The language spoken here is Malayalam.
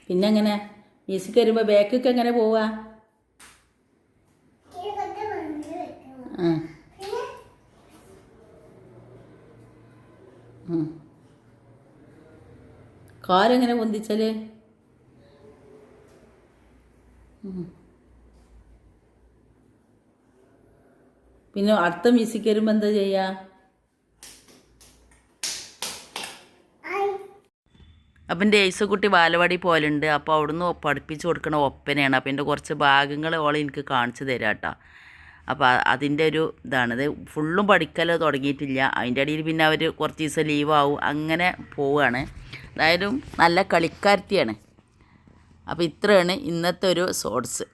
പിന്നെ എങ്ങനെ മ്യൂസിക് വരുമ്പോൾ ബാക്കൊക്കെ എങ്ങനെ പോവാ? കാലെങ്ങനെ പൊന്തിച്ചാല്? പിന്നെ അടുത്ത മ്യൂസിക് വരുമ്പോൾ എന്താ ചെയ്യുക? അപ്പം എൻ്റെ യേസുക്കുട്ടി ബാലവാടി പോലുണ്ട്. അപ്പോൾ അവിടുന്ന് പഠിപ്പിച്ച് കൊടുക്കണ ഒപ്പനയാണ്. അപ്പോൾ എൻ്റെ കുറച്ച് ഭാഗങ്ങൾ ഓളെ എനിക്ക് കാണിച്ചു തരാം കേട്ടോ. അപ്പോൾ അതിൻ്റെ ഒരു ഇതാണിത്. ഫുള്ളും പഠിക്കൽ തുടങ്ങിയിട്ടില്ല. അതിൻ്റെ ഇടയിൽ പിന്നെ അവർ കുറച്ച് ദിവസം ലീവാവും, അങ്ങനെ പോവുകയാണ്. അതായത് നല്ല കളിക്കാരത്തിയാണ്. അപ്പോൾ ഇത്രയാണ് ഇന്നത്തെ ഒരു ഷോർട്സ്.